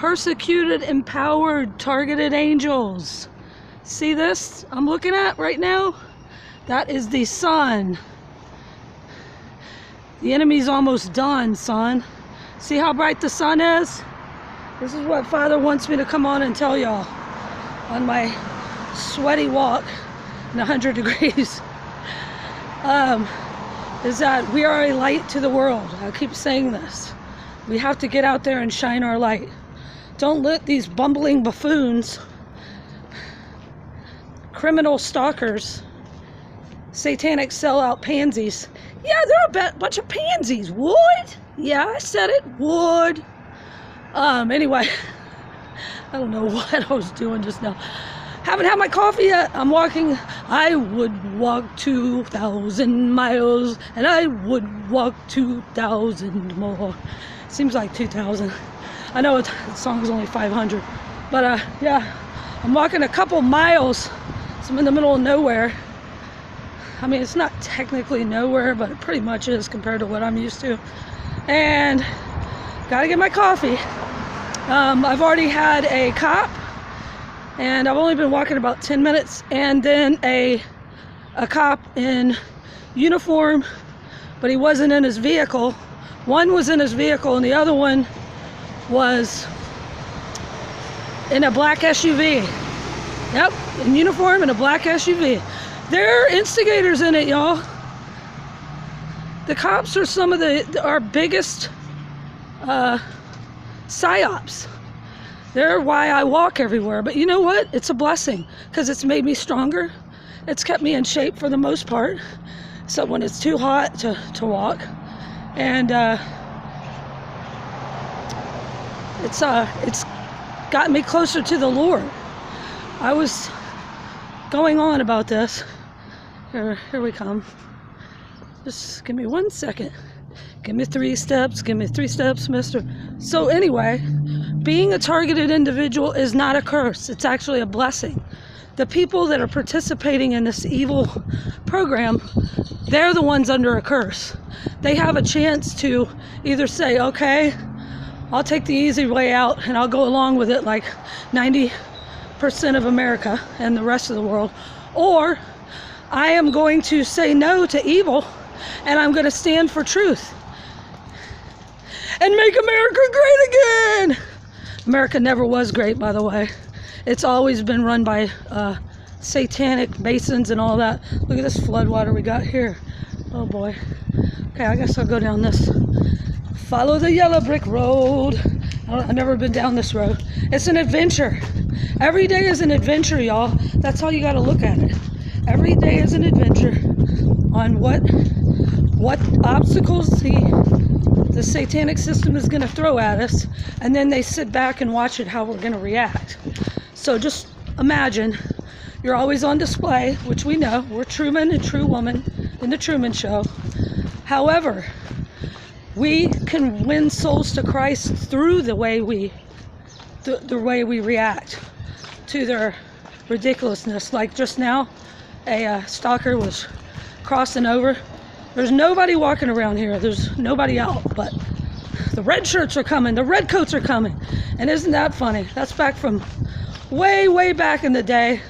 Persecuted, empowered, targeted angels. See this I'm looking at right now? That is the sun. The enemy's almost done, son. See how bright the sun is? This is what Father wants me to come on and tell y'all on my sweaty walk in 100 degrees. Is that we are a light to the world. I keep saying this. We have to get out there and shine our light. Don't let these bumbling buffoons, criminal stalkers, satanic sellout pansies. Yeah, they're a bunch of pansies. Would? Yeah, I said it. Would. Anyway, I don't know what I was doing just now. Haven't had my coffee yet. I'm walking. I would walk 2,000 miles, and I would walk 2,000 more. Seems like 2,000. I know the song is only 500, but yeah, I'm walking a couple miles. So I'm in the middle of nowhere. I mean, it's not technically nowhere, but it pretty much is compared to what I'm used to. And gotta get my coffee. I've already had a cop, and I've only been walking about 10 minutes, and then a cop in uniform, but he wasn't in his vehicle. One was in his vehicle, and the other one was in a black SUV. Yep, in uniform in a black SUV. They're instigators in it, y'all. The cops are some of our biggest psyops. They're why I walk everywhere. But you know what? It's a blessing, because it's made me stronger. It's kept me in shape for the most part, except when it's too hot to walk. And it's gotten me closer to the Lord. I was going on about this. Here we come. Just give me 1 second. Give me 3 steps. Give me 3 steps, mister. So anyway, being a targeted individual is not a curse. It's actually a blessing. The people that are participating in this evil program, they're the ones under a curse. They have a chance to either say, okay, I'll take the easy way out and I'll go along with it like 90% of America and the rest of the world, or I am going to say no to evil and I'm going to stand for truth and make America great again. America never was great, by the way. It's always been run by satanic masons and all that. Look at this floodwater we got here. Oh boy. Okay, I guess I'll go down this. Follow the yellow brick road. I've never been down this road. It's an adventure. Every day is an adventure, y'all. That's how you got to look at it. Every day is an adventure on what obstacles the satanic system is going to throw at us, and then they sit back and watch it how we're going to react. So just imagine you're always on display, which we know. We're Truman and True Woman in the Truman Show. However, we can win souls to Christ through the way we react to their ridiculousness. Like just now, a stalker was crossing over. There's nobody walking around here. There's nobody out, but the red shirts are coming. The red coats are coming. And isn't that funny? That's back from way, way back in the day.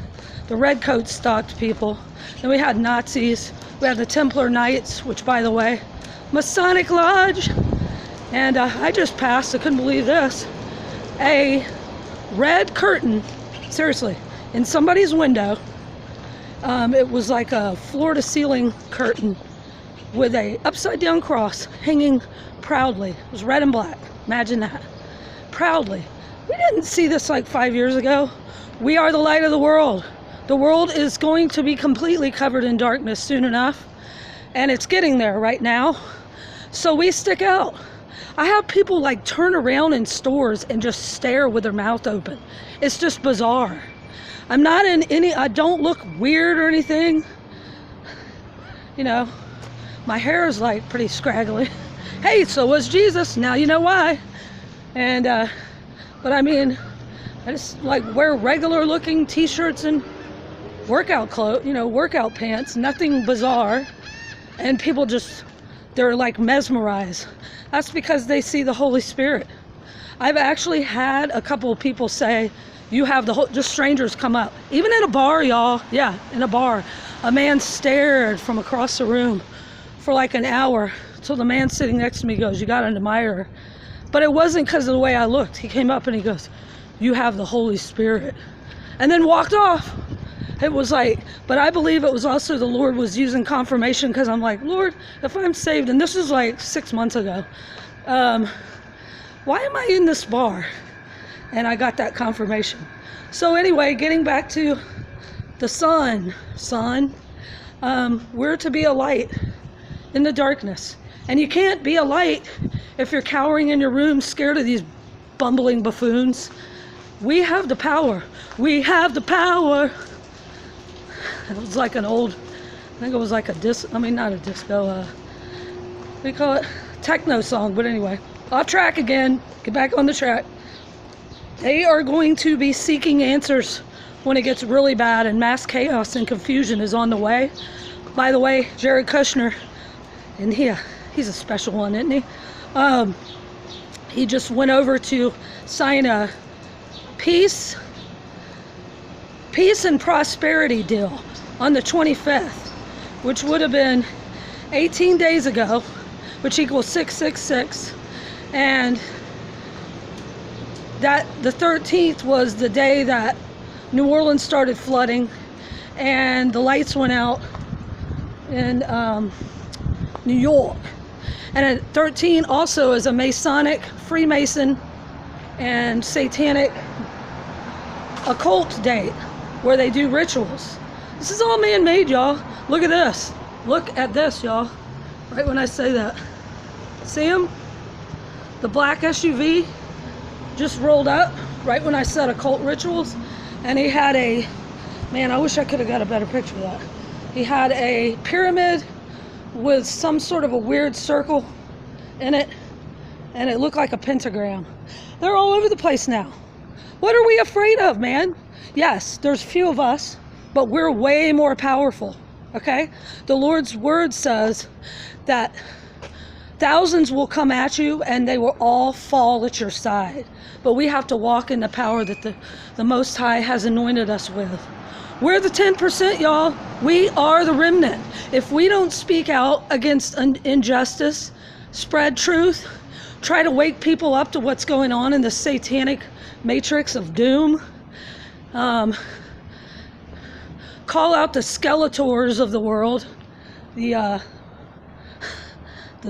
The red coats stalked people. Then we had Nazis. We had the Templar Knights, which, by the way, Masonic Lodge. And I just passed, I couldn't believe this, a red curtain, seriously, in somebody's window. It was like a floor-to-ceiling curtain with a upside-down cross hanging proudly. It was red and black. Imagine that. Proudly. We didn't see this like 5 years ago. We are the light of the world. The world is going to be completely covered in darkness soon enough, and it's getting there right now. So we stick out. I have people like turn around in stores and just stare with their mouth open. It's just bizarre. I'm not in I don't look weird or anything. You know, my hair is like pretty scraggly. Hey, so was Jesus. Now you know why. And, but I mean, I just like wear regular looking t-shirts and workout clothes, workout pants, nothing bizarre. And people just, they're like mesmerized. That's because they see the Holy Spirit. I've actually had a couple of people say, you have the whole, just strangers come up. Even in a bar, y'all. Yeah, in a bar. A man stared from across the room for like an hour till the man sitting next to me goes, you got an admirer. But it wasn't because of the way I looked. He came up and he goes, you have the Holy Spirit. And then walked off. It was like, but I believe it was also the Lord was using confirmation, because I'm like, Lord, if I'm saved, and this was like 6 months ago, why am I in this bar? And I got that confirmation. So anyway, getting back to the son, we're to be a light in the darkness. And you can't be a light if you're cowering in your room scared of these bumbling buffoons. We have the power. We have the power. It was like an old, I think it was like not a disco, what do you call it? Techno song, but anyway. Off track again, get back on the track. They are going to be seeking answers when it gets really bad, and mass chaos and confusion is on the way. By the way, Jared Kushner, and he's a special one, isn't he? He just went over to sign a peace and prosperity deal on the 25th, which would have been 18 days ago, which equals 666, and that the 13th was the day that New Orleans started flooding and the lights went out in New York. And at 13 also is a Masonic, Freemason, and Satanic occult date where they do rituals. This is all man-made, y'all. Look at this. Look at this, y'all. Right when I say that. See him? The black SUV just rolled up right when I said occult rituals. And he had a, man, I wish I could have got a better picture of that. He had a pyramid with some sort of a weird circle in it, and it looked like a pentagram. They're all over the place now. What are we afraid of, man? Yes, there's few of us, but we're way more powerful, okay? The Lord's word says that thousands will come at you and they will all fall at your side. But we have to walk in the power that the Most High has anointed us with. We're the 10%, y'all. We are the remnant. If we don't speak out against injustice, spread truth, try to wake people up to what's going on in the satanic matrix of doom, call out the Skeletors of the world, the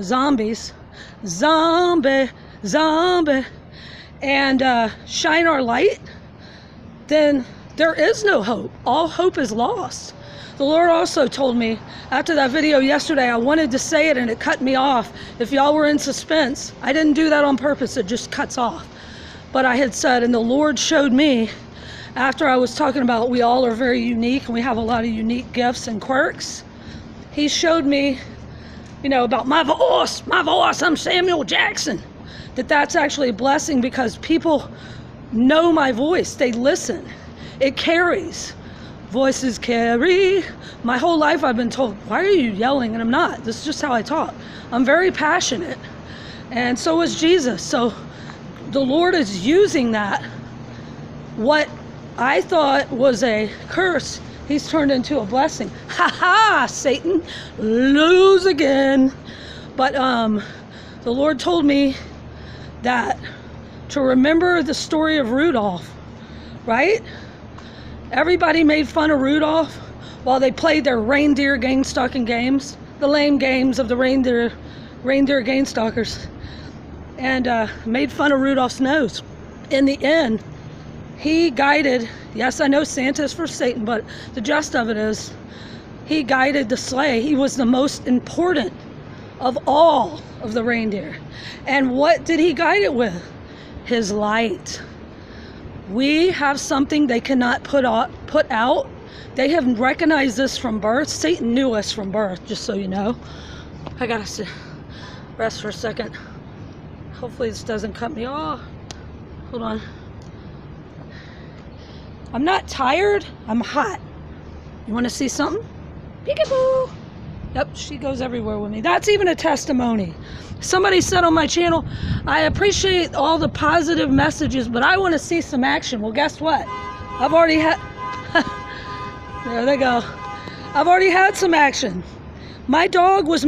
zombies, zombie, and shine our light, then there is no hope. All hope is lost. The Lord also told me after that video yesterday, I wanted to say it and it cut me off. If y'all were in suspense, I didn't do that on purpose. It just cuts off. But I had said, and the Lord showed me after I was talking about we all are very unique and we have a lot of unique gifts and quirks. He showed me, you know, about my voice, I'm Samuel Jackson. That's actually a blessing because people know my voice. They listen. It carries. Voices carry. My whole life I've been told, why are you yelling? And I'm not. This is just how I talk. I'm very passionate. And so is Jesus. So the Lord is using that. What I thought was a curse, he's turned into a blessing. Ha ha, Satan, lose again. But the Lord told me that to remember the story of Rudolph, right? Everybody made fun of Rudolph while they played their reindeer game-stalking games, the lame games of the reindeer game-stalkers, and made fun of Rudolph's nose. In the end, he guided, yes, I know Santa's for Satan, but the gist of it is he guided the sleigh. He was the most important of all of the reindeer. And what did he guide it with? His light. We have something they cannot put out. They have recognized this from birth. Satan knew us from birth, just so you know. I gotta rest for a second. Hopefully this doesn't cut me off. Hold on. I'm not tired, I'm hot. You wanna see something? Peekaboo! Yep, she goes everywhere with me. That's even a testimony. Somebody said on my channel, I appreciate all the positive messages, but I want to see some action. Well, guess what? I've already had... There they go. I've already had some action. My dog was